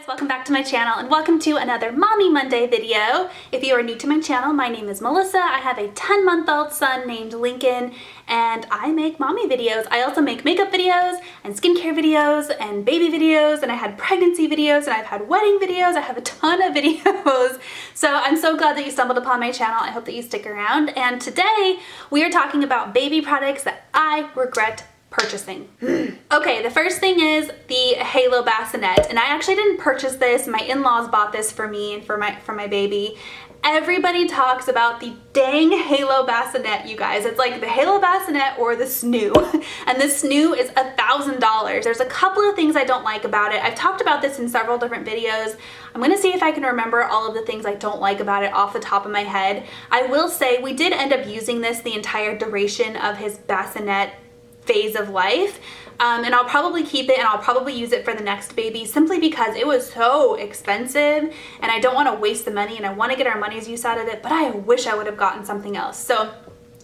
Welcome back to my channel and welcome to another Mommy Monday video. If you are new to my channel, my name is Melissa. I have a 10-month-old son named Lincoln and I make mommy videos. I also make makeup videos and skincare videos and baby videos, and I had pregnancy videos and I've had wedding videos. I have a ton of videos. So I'm so glad that you stumbled upon my channel. I hope that you stick around. And today we are talking about baby products that I regret purchasing. Okay, the first thing is the Halo Bassinet, and I actually didn't purchase this. My in-laws bought this for me and for my baby. Everybody talks about the dang Halo Bassinet, you guys. It's like the Halo Bassinet or the Snoo, and the Snoo is $1,000. There's a couple of things I don't like about it. I've talked about this in several different videos. I'm gonna see if I can remember all of the things I don't like about it off the top of my head. I will say we did end up using this the entire duration of his bassinet phase of life, and I'll probably keep it and I'll probably use it for the next baby simply because it was so expensive and I don't want to waste the money and I want to get our money's use out of it, but I wish I would have gotten something else. So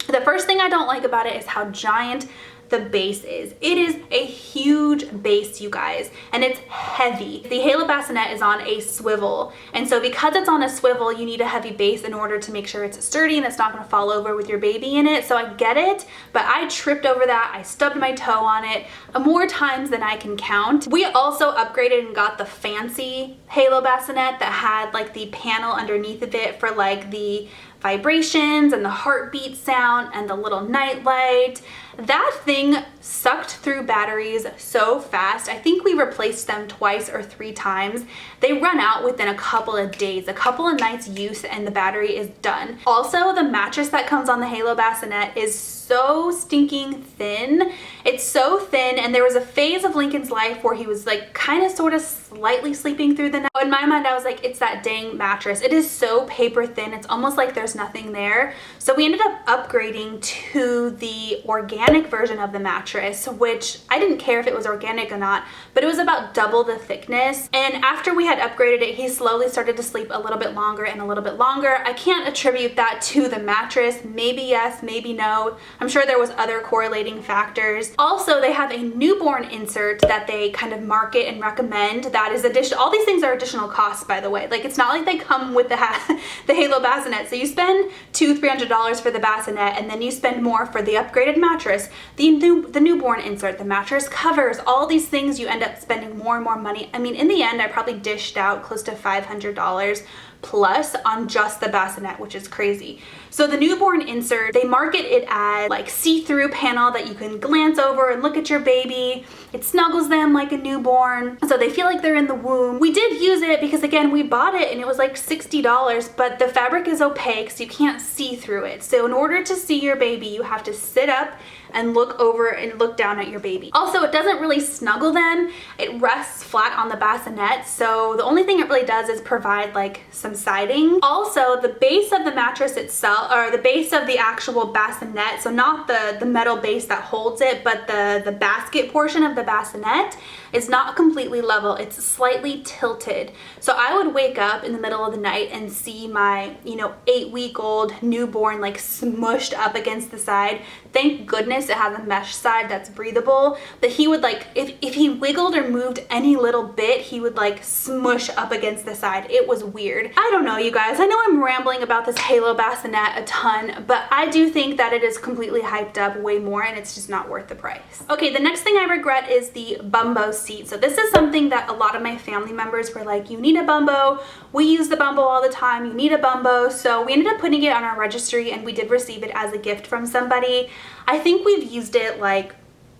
the first thing I don't like about it is how giant the base is. It is a huge base, you guys, and it's heavy. The Halo Bassinet is on a swivel, and so because it's on a swivel, you need a heavy base in order to make sure it's sturdy and it's not going to fall over with your baby in it. So I get it, but I tripped over that. I stubbed my toe on it more times than I can count. We also upgraded and got the fancy Halo Bassinet that had like the panel underneath of it for like the vibrations and the heartbeat sound and the little night light. That thing sucked through batteries so fast. I think we replaced them twice or 3 times. They run out within a couple of days, a couple of nights use, and the battery is done. Also, the mattress that comes on the Halo Bassinet is so stinking thin. It's so thin, and there was a phase of Lincoln's life where he was like kind of sort of slightly sleeping through the night. In my mind, I was like, it's that dang mattress. It is so paper thin. It's almost like there's nothing there. So we ended up upgrading to the organic version of the mattress, which I didn't care if it was organic or not, but it was about double the thickness. And after we had upgraded it, he slowly started to sleep a little bit longer and a little bit longer. I can't attribute that to the mattress. Maybe yes, maybe no. I'm sure there was other correlating factors. Also, they have a newborn insert that they kind of market and recommend that is additional. All these things are additional costs, by the way. Like, it's not like they come with the Halo Bassinet. So you spend $200-300 for the bassinet, and then you spend more for the upgraded mattress, the newborn insert, the mattress covers, all these things. You end up spending more and more money. I mean, in the end, I probably dished out close to $500 plus on just the bassinet, which is crazy. So the newborn insert, they market it as like see-through panel that you can glance over and look at your baby. It snuggles them like a newborn, so they feel like they're in the womb. We did use it because, again, we bought it and it was like $60, but the fabric is opaque, so you can't see through it. So in order to see your baby, you have to sit up and look over and look down at your baby. Also, it doesn't really snuggle them. It rests flat on the bassinet, so the only thing it really does is provide like some siding. Also, the base of the mattress itself, or the base of the actual bassinet, so not the metal base that holds it, but the basket portion of the bassinet is not completely level. It's slightly tilted. So I would wake up in the middle of the night and see my, 8-week-old newborn like smushed up against the side. Thank goodness it has a mesh side that's breathable, but he would like, if he wiggled or moved any little bit, he would like smush up against the side. It was weird. I don't know, you guys. I know I'm rambling about this Halo Bassinet a ton, but I do think that it is completely hyped up way more and it's just not worth the price. Okay, the next thing I regret is the Bumbo seat. So this is something that a lot of my family members were like, you need a Bumbo. We use the Bumbo all the time. You need a Bumbo. So we ended up putting it on our registry and we did receive it as a gift from somebody. I think we've used it like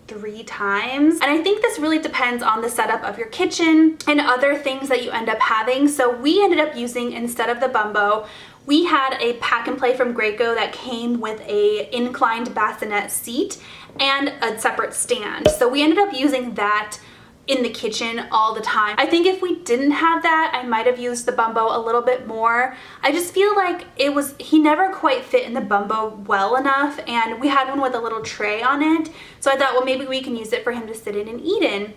3 times, and I think this really depends on the setup of your kitchen and other things that you end up having. So we ended up using, instead of the Bumbo, we had a pack and play from Graco that came with a inclined bassinet seat and a separate stand. So we ended up using that in the kitchen all the time. I think if we didn't have that, I might have used the Bumbo a little bit more. I just feel like he never quite fit in the Bumbo well enough, and we had one with a little tray on it. So I thought, well, maybe we can use it for him to sit in and eat in.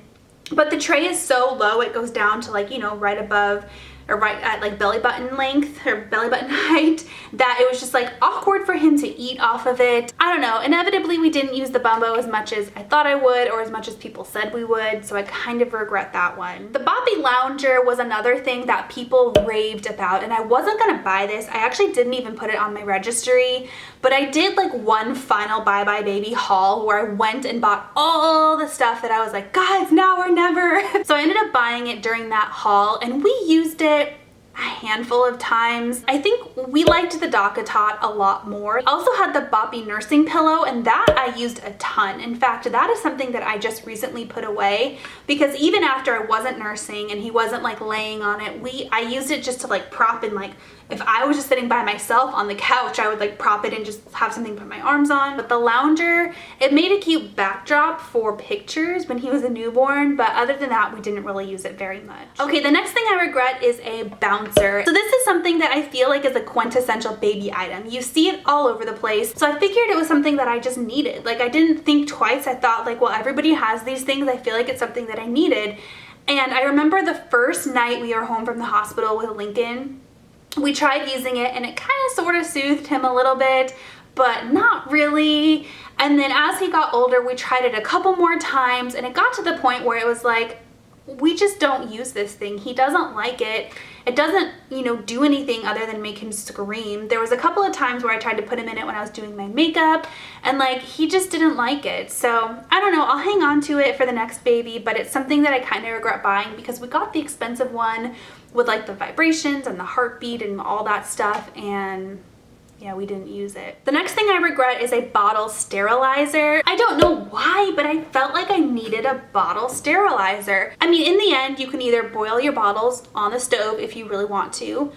But the tray is so low, it goes down to like, right above or right at like belly button length or belly button height, that it was just like awkward for him to eat off of it. I don't know, inevitably we didn't use the Bumbo as much as I thought I would or as much as people said we would, so I kind of regret that one. The Boppy Lounger was another thing that people raved about, and I wasn't gonna buy this. I actually didn't even put it on my registry, but I did like one final Bye Bye Baby haul where I went and bought all the stuff that I was like, guys, now or never. So I ended up buying it during that haul, and we used it a handful of times. I think we liked the DockATot a lot more. I also had the Boppy nursing pillow, and that I used a ton. In fact, that is something that I just recently put away, because even after I wasn't nursing and he wasn't like laying on it, I used it just to like prop and like, if I was just sitting by myself on the couch, I would like prop it and just have something to put my arms on. But the Lounger, it made a cute backdrop for pictures when he was a newborn, but other than that, we didn't really use it very much. Okay, the next thing I regret is a bouncer. So this is something that I feel like is a quintessential baby item. You see it all over the place. So I figured it was something that I just needed. Like, I didn't think twice. I thought like, well, everybody has these things. I feel like it's something that I needed. And I remember the first night we were home from the hospital with Lincoln, we tried using it and it kind of sort of soothed him a little bit, but not really. And then as he got older, we tried it a couple more times, and it got to the point where it was like, we just don't use this thing. He doesn't like it. It doesn't, you know, do anything other than make him scream. There was a couple of times where I tried to put him in it when I was doing my makeup, and like, he just didn't like it. So I don't know, I'll hang on to it for the next baby, but it's something that I kind of regret buying because we got the expensive one with like the vibrations and the heartbeat and all that stuff, and yeah, we didn't use it. The next thing I regret is a bottle sterilizer. I don't know why, but I felt like I needed a bottle sterilizer. I mean, in the end, you can either boil your bottles on the stove if you really want to.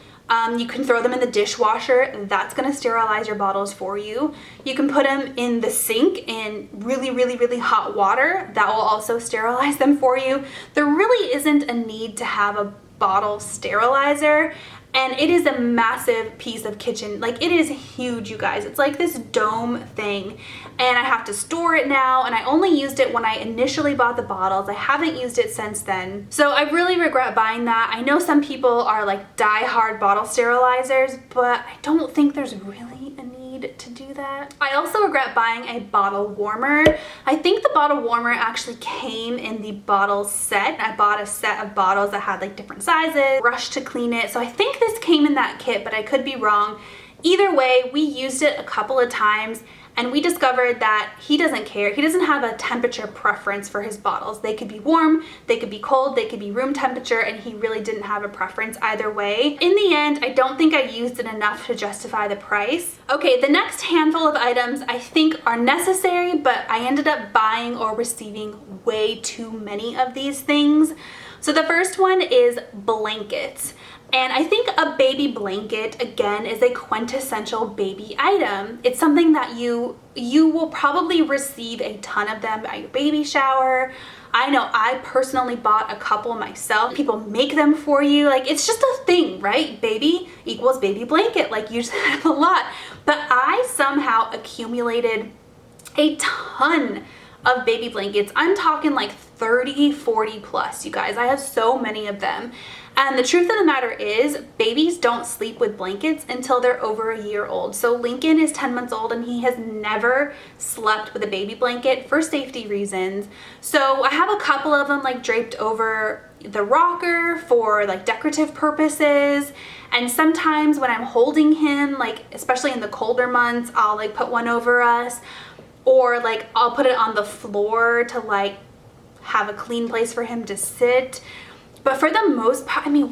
You can throw them in the dishwasher. That's gonna sterilize your bottles for you. You can put them in the sink in really, really, really hot water. That will also sterilize them for you. There really isn't a need to have a bottle sterilizer. And it is a massive piece of kitchen. Like, it is huge, you guys. It's like this dome thing, and I have to store it now, and I only used it when I initially bought the bottles. I haven't used it since then. So I really regret buying that. I know some people are like die-hard bottle sterilizers, but I don't think there's really a need to do that. I also regret buying a bottle warmer. I think the bottle warmer actually came in the bottle set. I bought a set of bottles that had like different sizes, brush to clean it. So I think this came in that kit, but I could be wrong. Either way, we used it a couple of times, and we discovered that he doesn't care. He doesn't have a temperature preference for his bottles. They could be warm, they could be cold, they could be room temperature, and he really didn't have a preference either way. In the end, I don't think I used it enough to justify the price. Okay, the next handful of items I think are necessary, but I ended up buying or receiving way too many of these things. So the first one is blankets. And I think a baby blanket, again, is a quintessential baby item. It's something that you will probably receive a ton of them at your baby shower. I know I personally bought a couple myself. People make them for you. Like, it's just a thing, right? Baby equals baby blanket. Like, you just have a lot. But I somehow accumulated a ton of baby blankets. I'm talking like 30, 40 plus, you guys. I have so many of them. And the truth of the matter is, babies don't sleep with blankets until they're over a year old. So Lincoln is 10 months old and he has never slept with a baby blanket for safety reasons. So I have a couple of them like draped over the rocker for like decorative purposes. And sometimes when I'm holding him, like especially in the colder months, I'll like put one over us, or like I'll put it on the floor to like have a clean place for him to sit. But for the most part, I mean,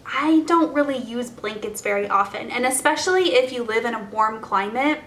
I don't really use blankets very often. And especially if you live in a warm climate,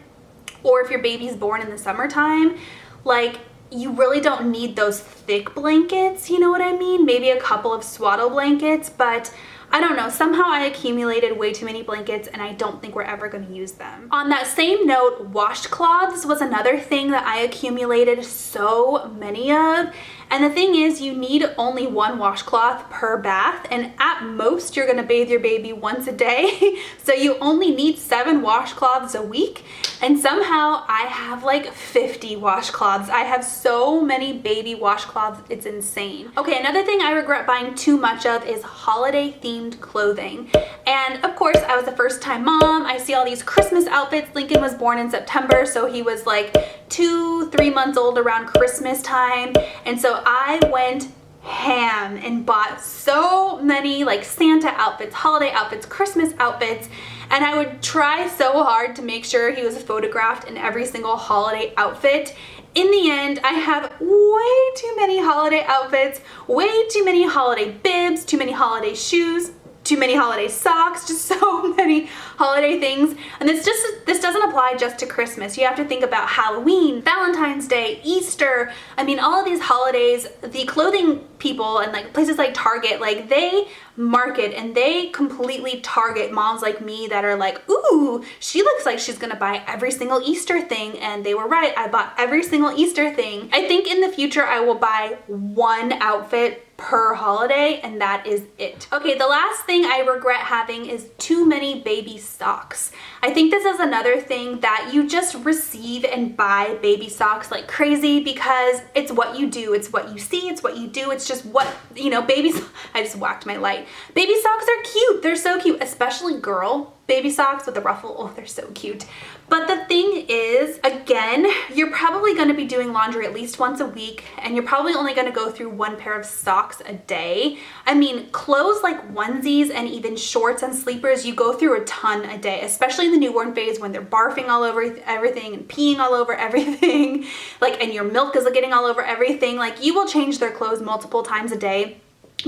or if your baby's born in the summertime, like, you really don't need those thick blankets, you know what I mean? Maybe a couple of swaddle blankets, but I don't know, somehow I accumulated way too many blankets and I don't think we're ever going to use them. On that same note, washcloths was another thing that I accumulated so many of. And the thing is, you need only one washcloth per bath, and at most you're gonna bathe your baby once a day. So you only need 7 washcloths a week. And somehow I have like 50 washcloths. I have so many baby washcloths, it's insane. Okay, another thing I regret buying too much of is holiday themed clothing. And of course, I was a first time mom. I see all these Christmas outfits. Lincoln was born in September, so he was like 2-3 months old around Christmas time. And so I went ham and bought so many like Santa outfits, holiday outfits, Christmas outfits, and I would try so hard to make sure he was photographed in every single holiday outfit. In the end, I have way too many holiday outfits, way too many holiday bibs, too many holiday shoes, too many holiday socks, just so many holiday things. And this doesn't apply just to Christmas. You have to think about Halloween, Valentine's Day, Easter. I mean, all of these holidays, the clothing people and like places like Target, like they market and they completely target moms like me that are like, ooh, she looks like she's gonna buy every single Easter thing. And they were right, I bought every single Easter thing. I think in the future I will buy one outfit per holiday, and that is it. Okay, the last thing I regret having is too many baby socks. I think this is another thing that you just receive and buy baby socks like crazy because it's what you do, it's what you see, it's what you do, it's just what, you know, babies, I just whacked my light. Baby socks are cute, they're so cute, especially girl baby socks with a ruffle, oh, they're so cute. But the thing is, again, you're probably gonna be doing laundry at least once a week, and you're probably only gonna go through 1 pair of socks a day. I mean, clothes like onesies and even shorts and sleepers, you go through a ton a day, especially in the newborn phase when they're barfing all over everything and peeing all over everything, like, and your milk is getting all over everything. Like, you will change their clothes multiple times a day,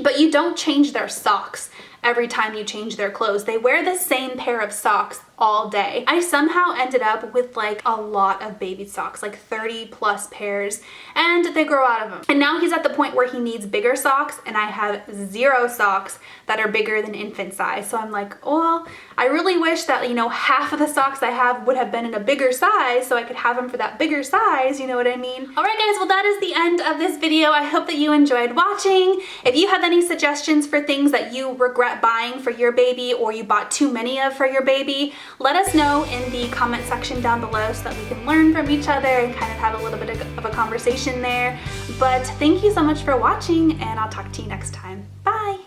but you don't change their socks every time you change their clothes. They wear the same pair of socks all day. I somehow ended up with like a lot of baby socks, like 30 plus pairs, and they grow out of them. And now he's at the point where he needs bigger socks, and I have 0 socks that are bigger than infant size. So I'm like, well, I really wish that, you know, half of the socks I have would have been in a bigger size so I could have them for that bigger size, you know what I mean? All right guys, well that is the end of this video. I hope that you enjoyed watching. If you have any suggestions for things that you regret buying for your baby or you bought too many of for your baby, let us know in the comment section down below so that we can learn from each other and kind of have a little bit of a conversation there. But thank you so much for watching, and I'll talk to you next time. Bye!